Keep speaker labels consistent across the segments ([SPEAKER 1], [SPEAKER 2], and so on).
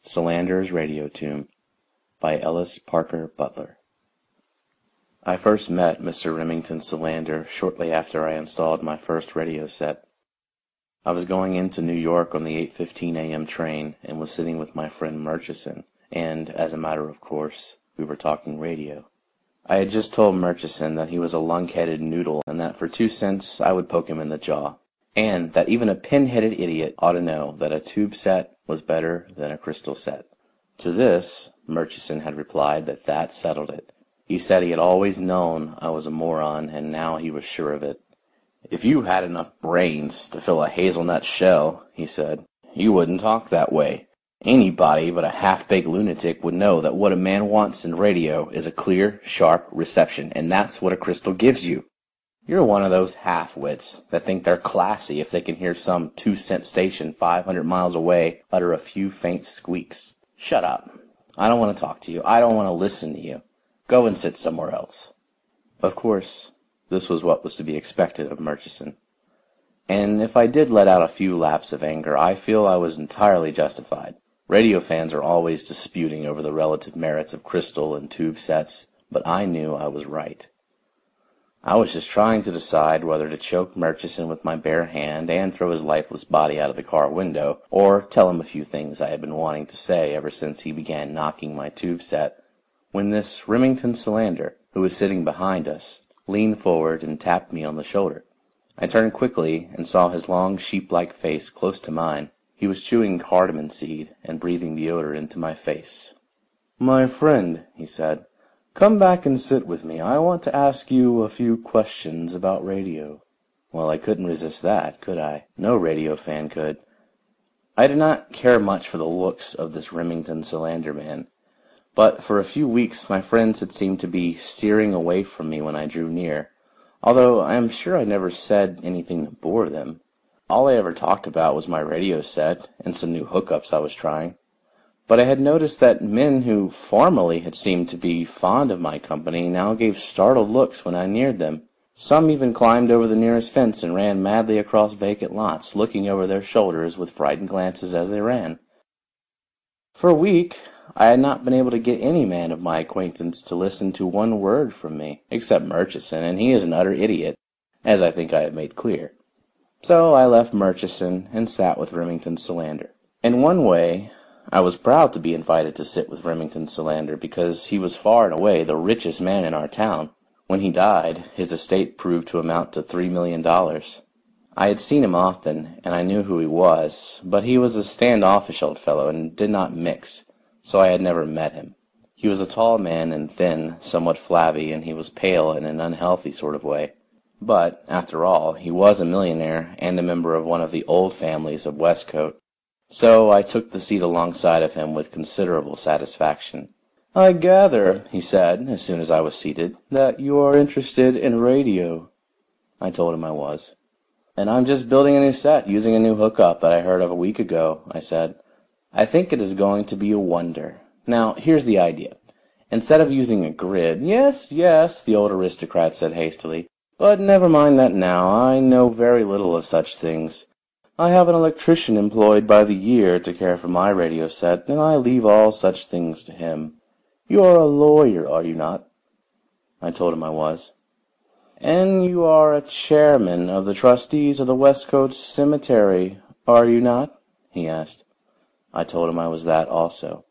[SPEAKER 1] Solander's Radio Tomb by Ellis Parker Butler. I first met Mr. Remington Solander shortly after I installed my first radio set. I was going into New York on the 8:15 a.m. train and was sitting with my friend Murchison, and, as a matter of course, we were talking radio. I had just told Murchison that he was a lunkheaded noodle and that for 2 cents I would poke him in the jaw, and that even a pin-headed idiot ought to know that a tube set was better than a crystal set. To this, Murchison had replied that settled it. He said he had always known I was a moron, and now he was sure of it. "If you had enough brains to fill a hazelnut shell," he said, "you wouldn't talk that way. Anybody but a half-baked lunatic would know that what a man wants in radio is a clear, sharp reception, and that's what a crystal gives you. You're one of those half-wits that think they're classy if they can hear some 2-cent station 500 miles away utter a few faint squeaks. Shut up. I don't want to talk to you. I don't want to listen to you. Go and sit somewhere else." Of course, this was what was to be expected of Murchison. And if I did let out a few laps of anger, I feel I was entirely justified. Radio fans are always disputing over the relative merits of crystal and tube sets, but I knew I was right. I was just trying to decide whether to choke Murchison with my bare hand and throw his lifeless body out of the car window, or tell him a few things I had been wanting to say ever since he began knocking my tube set, when this Remington Solander, who was sitting behind us, leaned forward and tapped me on the shoulder. I turned quickly and saw his long sheep-like face close to mine. He was chewing cardamom seed and breathing the odor into my face. "My friend," he said, "come back and sit with me. I want to ask you a few questions about radio." Well, I couldn't resist that, could I? No radio fan could. I did not care much for the looks of this Remington Solander man, but for a few weeks my friends had seemed to be steering away from me when I drew near, although I am sure I never said anything to bore them. All I ever talked about was my radio set and some new hookups I was trying. But I had noticed that men who formerly had seemed to be fond of my company now gave startled looks when I neared them. Some even climbed over the nearest fence and ran madly across vacant lots, looking over their shoulders with frightened glances as they ran. For a week, I had not been able to get any man of my acquaintance to listen to one word from me, except Murchison, and he is an utter idiot, as I think I have made clear. So I left Murchison and sat with Remington Solander. In one way, I was proud to be invited to sit with Remington Solander because he was far and away the richest man in our town. When he died, his estate proved to amount to $3 million. I had seen him often, and I knew who he was, but he was a standoffish old fellow and did not mix, so I had never met him. He was a tall man and thin, somewhat flabby, and he was pale in an unhealthy sort of way. But, after all, he was a millionaire and a member of one of the old families of Westcote. So I took the seat alongside of him with considerable satisfaction. "I gather," he said, as soon as I was seated, "that you are interested in radio." I told him I was. "And I'm just building a new set, using a new hookup that I heard of a week ago," I said. "I think it is going to be a wonder. Now, here's the idea. Instead of using a grid—" "Yes, the old aristocrat said hastily. "But never mind that now. I know very little of such things. I have an electrician employed by the year to care for my radio set, and I leave all such things to him. You are a lawyer, are you not?" I told him I was. "And you are a chairman of the trustees of the Westcote Cemetery, are you not?" he asked. I told him I was that also.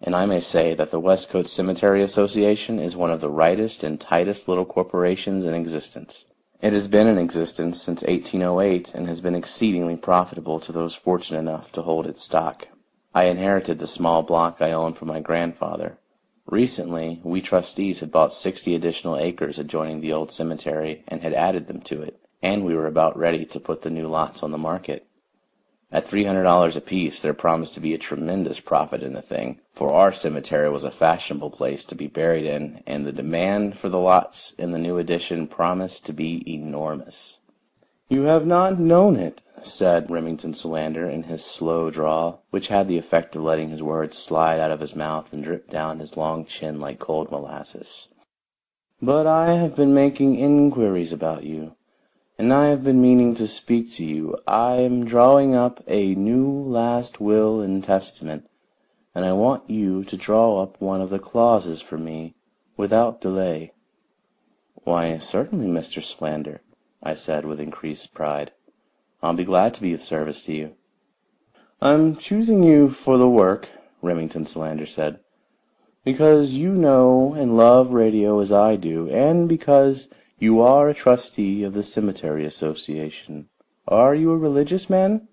[SPEAKER 1] And I may say that the Westcote Cemetery Association is one of the rightest and tightest little corporations in existence. It has been in existence since 1808 and has been exceedingly profitable to those fortunate enough to hold its stock. I inherited the small block I owned from my grandfather. Recently, we trustees had bought 60 additional acres adjoining the old cemetery and had added them to it, and we were about ready to put the new lots on the market. At $300 apiece, there promised to be a tremendous profit in the thing, for our cemetery was a fashionable place to be buried in, and the demand for the lots in the new addition promised to be enormous. "You have not known it," said Remington Solander in his slow drawl, which had the effect of letting his words slide out of his mouth and drip down his long chin like cold molasses. "But I have been making inquiries about you, and I have been meaning to speak to you. I am drawing up a new last will and testament, and I want you to draw up one of the clauses for me, without delay." "Why, certainly, Mr. Solander," I said with increased pride. "I'll be glad to be of service to you." "I'm choosing you for the work," Remington Solander said, "because you know and love radio as I do, and because you are a trustee of the Cemetery Association. Are you a religious man?"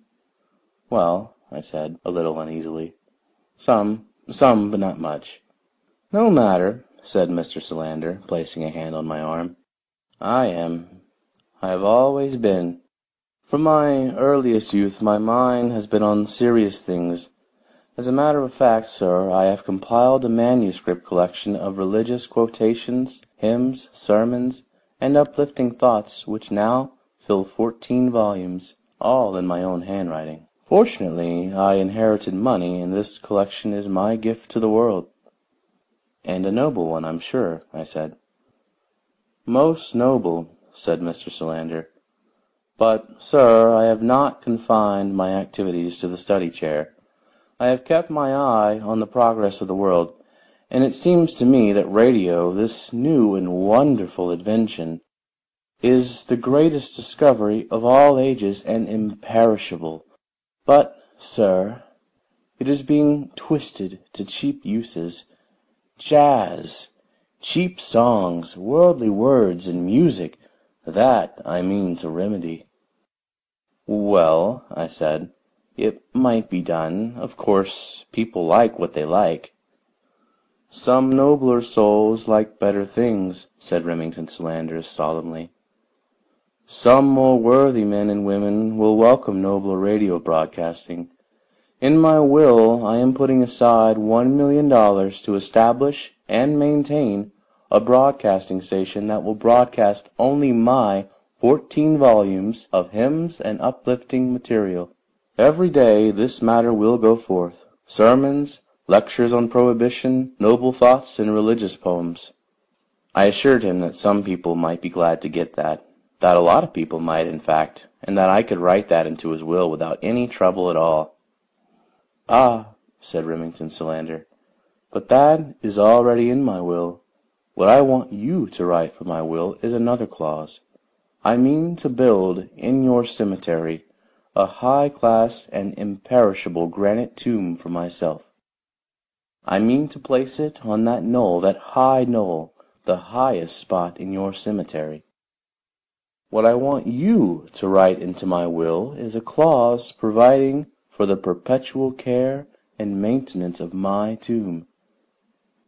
[SPEAKER 1] "Well," I said, a little uneasily. Some, but not much." "No matter," said Mr. Solander, placing a hand on my arm. "I am. I have always been. From my earliest youth my mind has been on serious things. As a matter of fact, sir, I have compiled a manuscript collection of religious quotations, hymns, sermons, and uplifting thoughts which now fill 14 volumes, all in my own handwriting. Fortunately, I inherited money, and this collection is my gift to the world." "And a noble one, I'm sure," I said. "Most noble," said Mr. Solander. "But, sir, I have not confined my activities to the study chair. I have kept my eye on the progress of the world, and it seems to me that radio, this new and wonderful invention, is the greatest discovery of all ages and imperishable. But, sir, it is being twisted to cheap uses. Jazz, cheap songs, worldly words, and music, that I mean to remedy." "Well," I said, "it might be done. Of course, people like what they like." "Some nobler souls like better things," said Remington Solander solemnly. "Some more worthy men and women will welcome nobler radio broadcasting. In my will I am putting aside $1 million to establish and maintain a broadcasting station that will broadcast only my 14 volumes of hymns and uplifting material. Every day this matter will go forth. Sermons, lectures on prohibition, noble thoughts, and religious poems." I assured him that some people might be glad to get that a lot of people might, in fact, and that I could write that into his will without any trouble at all. "Ah," said Remington Solander, "but that is already in my will. What I want you to write for my will is another clause. I mean to build in your cemetery a high-class and imperishable granite tomb for myself. I mean to place it on that knoll, that high knoll, the highest spot in your cemetery. What I want you to write into my will is a clause providing for the perpetual care and maintenance of my tomb.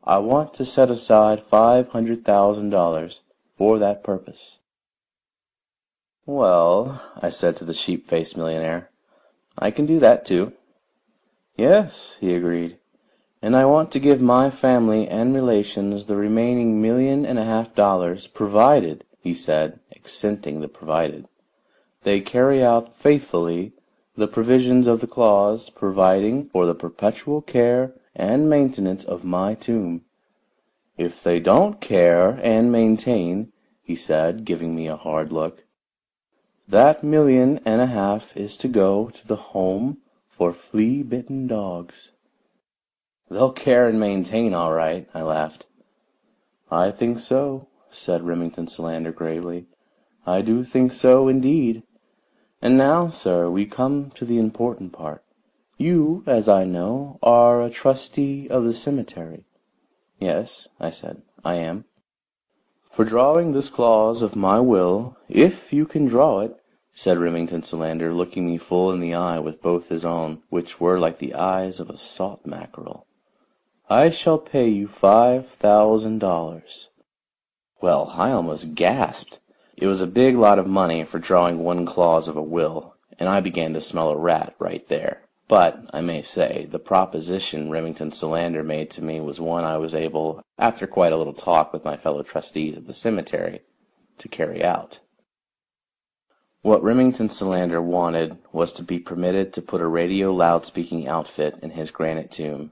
[SPEAKER 1] I want to set aside $500,000 for that purpose." "Well," I said to the sheep-faced millionaire, "I can do that too." "Yes," he agreed, "and I want to give my family and relations the remaining $1.5 million, provided," he said, accenting the provided, "they carry out faithfully the provisions of the clause providing for the perpetual care and maintenance of my tomb. If they don't care and maintain," he said, giving me a hard look, "that $1.5 million is to go to the Home for Flea-Bitten Dogs." "They'll care and maintain all right," I laughed. "I think so," said Remington Solander gravely. "I do think so, indeed. And now, sir, we come to the important part. You, as I know, are a trustee of the cemetery." "Yes," I said, "I am." "For drawing this clause of my will, if you can draw it," said Remington Solander, looking me full in the eye with both his own, which were like the eyes of a salt mackerel, "I shall pay you $5,000. Well, I almost gasped. It was a big lot of money for drawing one clause of a will, and I began to smell a rat right there. But, I may say, the proposition Remington Solander made to me was one I was able, after quite a little talk with my fellow trustees of the cemetery, to carry out. What Remington Solander wanted was to be permitted to put a radio loudspeaking outfit in his granite tomb.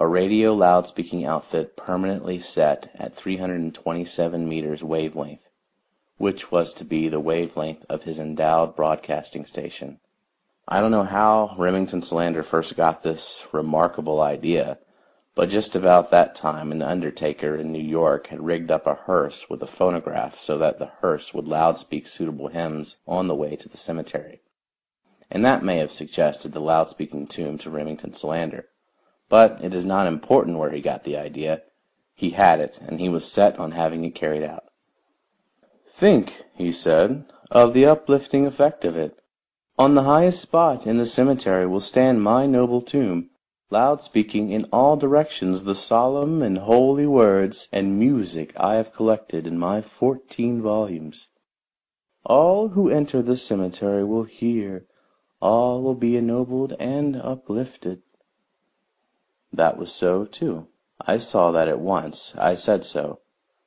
[SPEAKER 1] A radio loudspeaking outfit permanently set at 327 meters wavelength, which was to be the wavelength of his endowed broadcasting station. I don't know how Remington Solander first got this remarkable idea, but just about that time an undertaker in New York had rigged up a hearse with a phonograph so that the hearse would loudspeak suitable hymns on the way to the cemetery. And that may have suggested the loudspeaking tomb to Remington Solander. But it is not important where he got the idea. He had it, and he was set on having it carried out. "Think," he said, "of the uplifting effect of it. On the highest spot in the cemetery will stand my noble tomb, loud-speaking in all directions the solemn and holy words and music I have collected in my 14 volumes. All who enter the cemetery will hear, all will be ennobled and uplifted." That was so, too. I saw that at once. I said so.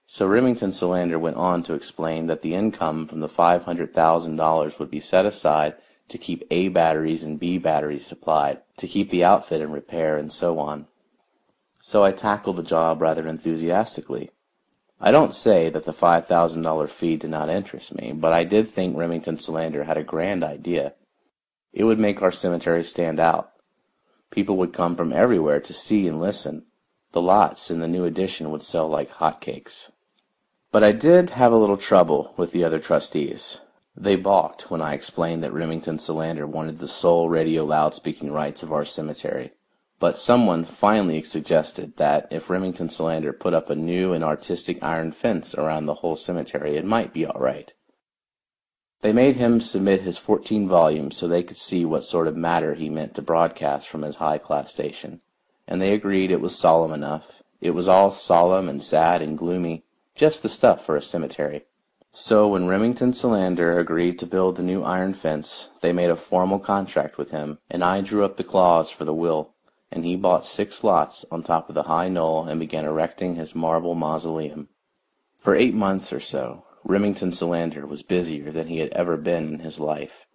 [SPEAKER 1] So Remington Solander went on to explain that the income from the $500,000 would be set aside to keep A batteries and B batteries supplied, to keep the outfit in repair, and so on. So I tackled the job rather enthusiastically. I don't say that the $5,000 fee did not interest me, but I did think Remington Solander had a grand idea. It would make our cemetery stand out. People would come from everywhere to see and listen. The lots in the new edition would sell like hotcakes. But I did have a little trouble with the other trustees. They balked when I explained that Remington Solander wanted the sole radio loudspeaking rights of our cemetery. But someone finally suggested that if Remington Solander put up a new and artistic iron fence around the whole cemetery, it might be all right. They made him submit his 14 volumes so they could see what sort of matter he meant to broadcast from his high-class station. And they agreed it was solemn enough. It was all solemn and sad and gloomy, just the stuff for a cemetery. So when Remington Solander agreed to build the new iron fence, they made a formal contract with him, and I drew up the clause for the will, and he bought 6 lots on top of the high knoll and began erecting his marble mausoleum. For 8 months or so, Remington Solander was busier than he had ever been in his life.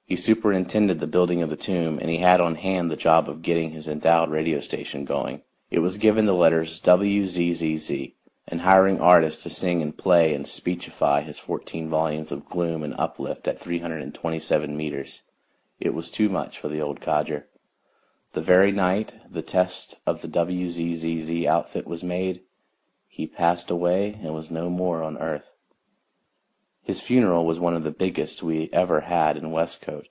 [SPEAKER 1] He superintended the building of the tomb, and he had on hand the job of getting his endowed radio station going. It was given the letters WZZZ, and hiring artists to sing and play and speechify his 14 volumes of gloom and uplift at 327 meters. It was too much for the old codger. The very night the test of the WZZZ outfit was made, he passed away and was no more on earth. His funeral was one of the biggest we ever had in Westcote.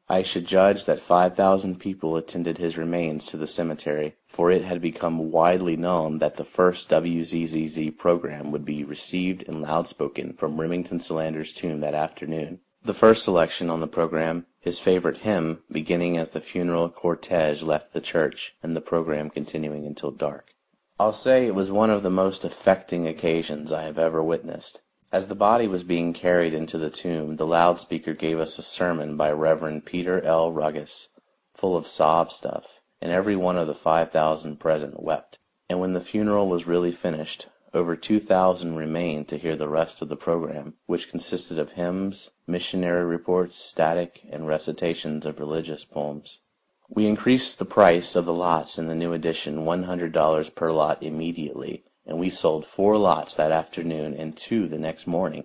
[SPEAKER 1] I should judge that 5,000 people attended his remains to the cemetery, for it had become widely known that the first WZZZ program would be received and loudspoken from Remington Solander's tomb that afternoon. The first selection on the program, his favorite hymn, beginning as the funeral cortege left the church, and the program continuing until dark. I'll say it was one of the most affecting occasions I have ever witnessed. As the body was being carried into the tomb, the loudspeaker gave us a sermon by Reverend Peter L. Ruggis, full of sob stuff, and every one of the 5,000 present wept. And when the funeral was really finished, over 2,000 remained to hear the rest of the program, which consisted of hymns, missionary reports, static, and recitations of religious poems. We increased the price of the lots in the new edition $100 per lot immediately, and we sold 4 lots that afternoon and 2 the next morning.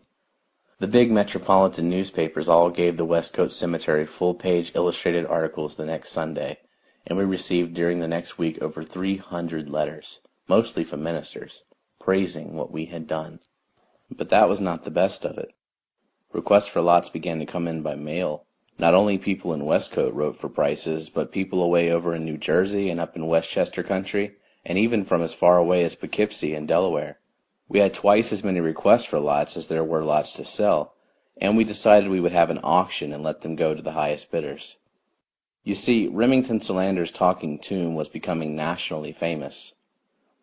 [SPEAKER 1] The big metropolitan newspapers all gave the Westcote Cemetery full-page illustrated articles the next Sunday, and we received during the next week over 300 letters, mostly from ministers, praising what we had done. But that was not the best of it. Requests for lots began to come in by mail. Not only people in Westcote wrote for prices, but people away over in New Jersey and up in Westchester country, and even from as far away as Poughkeepsie and Delaware. We had twice as many requests for lots as there were lots to sell, and we decided we would have an auction and let them go to the highest bidders. You see, Remington Solander's talking tomb was becoming nationally famous.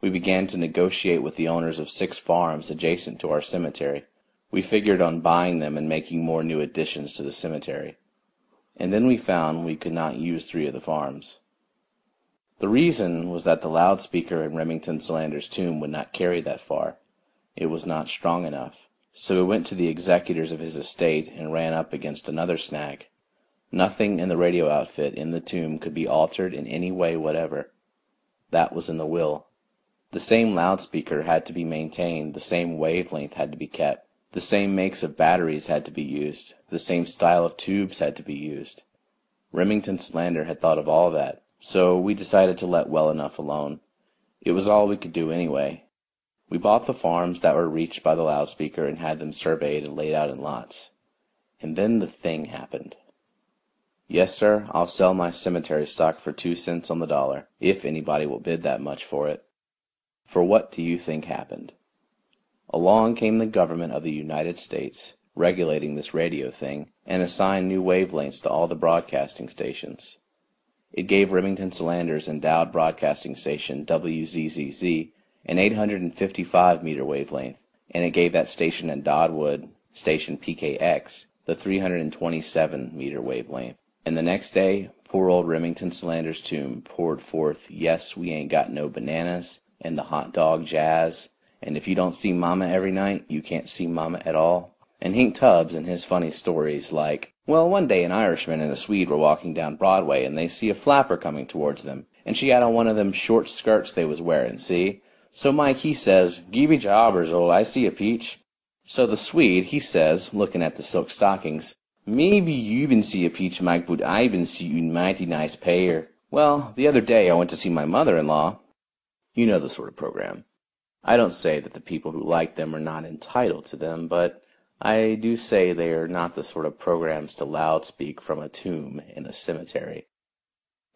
[SPEAKER 1] We began to negotiate with the owners of 6 farms adjacent to our cemetery. We figured on buying them and making more new additions to the cemetery. And then we found we could not use 3 of the farms. The reason was that the loudspeaker in Remington Solander's tomb would not carry that far. It was not strong enough. So we went to the executors of his estate and ran up against another snag. Nothing in the radio outfit in the tomb could be altered in any way whatever. That was in the will. The same loudspeaker had to be maintained, the same wavelength had to be kept, the same makes of batteries had to be used, the same style of tubes had to be used. Remington Solander had thought of all that, so we decided to let well enough alone. It was all we could do anyway. We bought the farms that were reached by the loudspeaker and had them surveyed and laid out in lots. And then the thing happened. Yes, sir, I'll sell my cemetery stock for 2 cents on the dollar, if anybody will bid that much for it. For what do you think happened? Along came the government of the United States, regulating this radio thing, and assigned new wavelengths to all the broadcasting stations. It gave Remington Solander's endowed broadcasting station, WZZZ, an 855-meter wavelength, and it gave that station at Dodwood, station PKX, the 327-meter wavelength. And the next day, poor old Remington Solander's tomb poured forth, "Yes, we ain't got no bananas," and the hot dog jazz, and if you don't see Mama every night, you can't see Mama at all. And Hank Tubbs and his funny stories like, well, one day an Irishman and a Swede were walking down Broadway, and they see a flapper coming towards them, and she had on one of them short skirts they was wearing, see? So Mike, he says, "Give jobbers, oh, I see a peach." So the Swede, he says, looking at the silk stockings, "Maybe you been see a peach, Mike, but I been see you mighty nice pair." Well, the other day I went to see my mother-in-law. You know the sort of program. I don't say that the people who like them are not entitled to them, but I do say they are not the sort of programs to loudspeak from a tomb in a cemetery.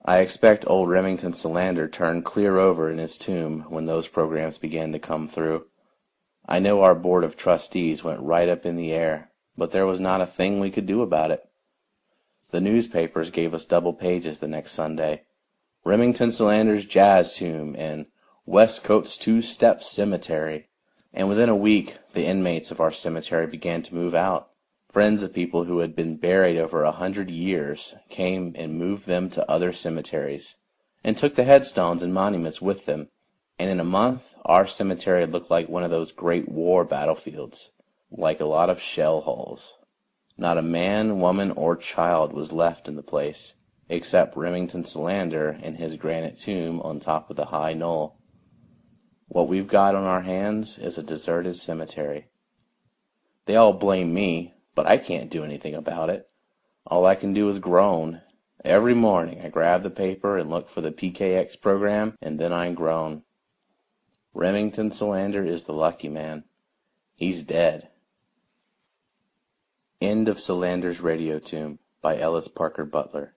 [SPEAKER 1] I expect old Remington Solander turned clear over in his tomb when those programs began to come through. I know our board of trustees went right up in the air, but there was not a thing we could do about it. The newspapers gave us double pages the next Sunday. Remington Solander's Jazz Tomb and Westcote's Two-Step Cemetery. And within a week, the inmates of our cemetery began to move out. Friends of people who had been buried over 100 years came and moved them to other cemeteries, and took the headstones and monuments with them. And in a month, our cemetery looked like one of those great war battlefields, like a lot of shell holes. Not a man, woman, or child was left in the place, except Remington Solander and his granite tomb on top of the high knoll. What we've got on our hands is a deserted cemetery. They all blame me, but I can't do anything about it. All I can do is groan. Every morning I grab the paper and look for the PKX program, and then I groan. Remington Solander is the lucky man. He's dead. End of Solander's Radio Tomb by Ellis Parker Butler.